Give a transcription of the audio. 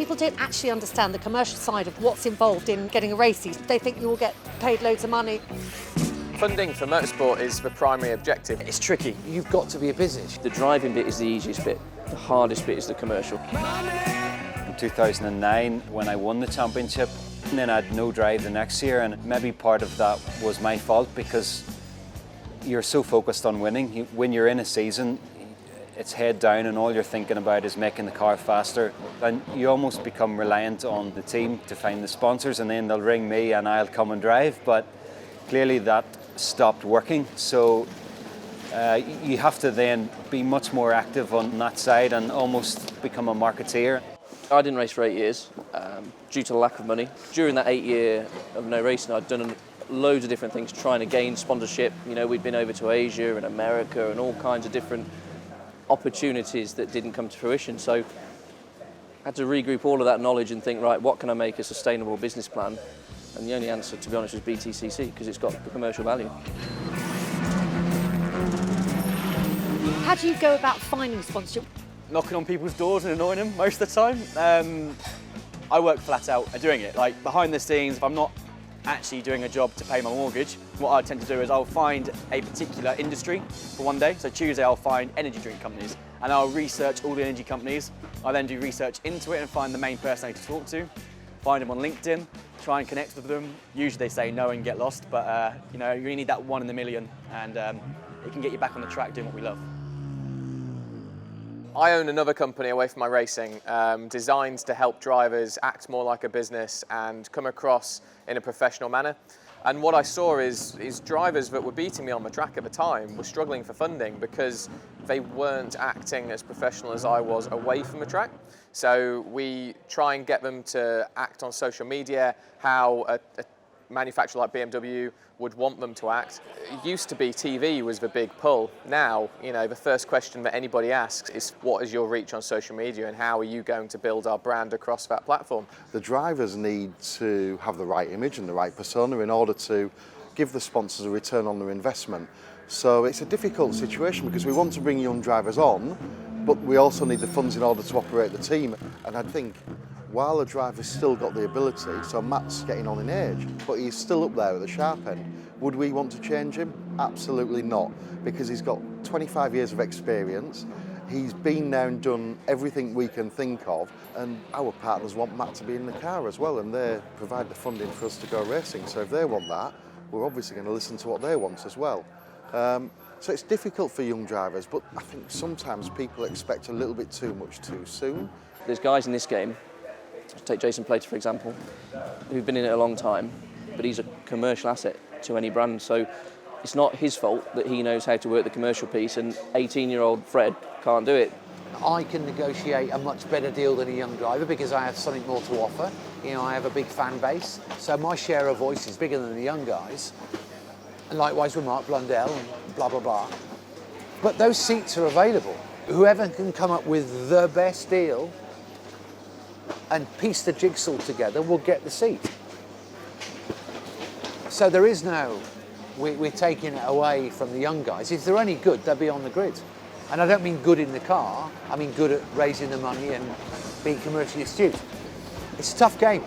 People don't actually understand the commercial side of what's involved in getting a race. They think you will get paid loads of money. Funding for motorsport is the primary objective. It's tricky. You've got to be a business. The driving bit is the easiest bit. The hardest bit is the commercial. In 2009, when I won the championship, and then I had no drive the next year, and maybe part of that was my fault because you're so focused on winning. When you're in a season, it's head down and all you're thinking about is making the car faster, and you almost become reliant on the team to find the sponsors, and then they'll ring me and I'll come and drive. But clearly that stopped working, so you have to then be much more active on that side and almost become a marketeer. I didn't race for 8 years due to the lack of money. During that 8 year of no racing, I'd done loads of different things trying to gain sponsorship. You know, we'd been over to Asia and America and all kinds of different opportunities that didn't come to fruition. So I had to regroup all of that knowledge and think, right, what can I make a sustainable business plan? And the only answer, to be honest, was BTCC, because it's got the commercial value. How do you go about finding sponsorship? Knocking on people's doors and annoying them most of the time. I work flat out at doing it. Like behind the scenes, if I'm not actually doing a job to pay my mortgage, what I tend to do is I'll find a particular industry for one day. So Tuesday I'll find energy drink companies and I'll research all the energy companies. I then do research into it and find the main person I need to talk to, find them on LinkedIn, try and connect with them. Usually they say no and get lost, but you know, you really need that 1 in a million, and it can get you back on the track doing what we love. I own another company away from my racing, designed to help drivers act more like a business and come across in a professional manner. And what I saw is drivers that were beating me on the track at the time were struggling for funding because they weren't acting as professional as I was away from the track. So we try and get them to act on social media, how a manufacturer like BMW would want them to act. It used to be TV was the big pull. Now, you know, the first question that anybody asks is, what is your reach on social media and how are you going to build our brand across that platform? The drivers need to have the right image and the right persona in order to give the sponsors a return on their investment. So it's a difficult situation because we want to bring young drivers on, but we also need the funds in order to operate the team. And I think while the driver's still got the ability, so Matt's getting on in age, but he's still up there at the sharp end, would we want to change him? Absolutely not, because he's got 25 years of experience. He's been there and done everything we can think of, and our partners want Matt to be in the car as well, and they provide the funding for us to go racing. So if they want that, we're obviously going to listen to what they want as well. So it's difficult for young drivers, but I think sometimes people expect a little bit too much too soon. There's guys in this game, take Jason Plater for example, who've been in it a long time, but he's a commercial asset to any brand. So it's not his fault that he knows how to work the commercial piece, and 18-year-old Fred can't do it. I can negotiate a much better deal than a young driver because I have something more to offer. You know, I have a big fan base, so my share of voice is bigger than the young guys. And likewise with Mark Blundell and blah, blah, blah. But those seats are available. Whoever can come up with the best deal and piece the jigsaw together will get the seat. So there is no, we're taking it away from the young guys. If they're any good, they'll be on the grid. And I don't mean good in the car, I mean good at raising the money and being commercially astute. It's a tough game.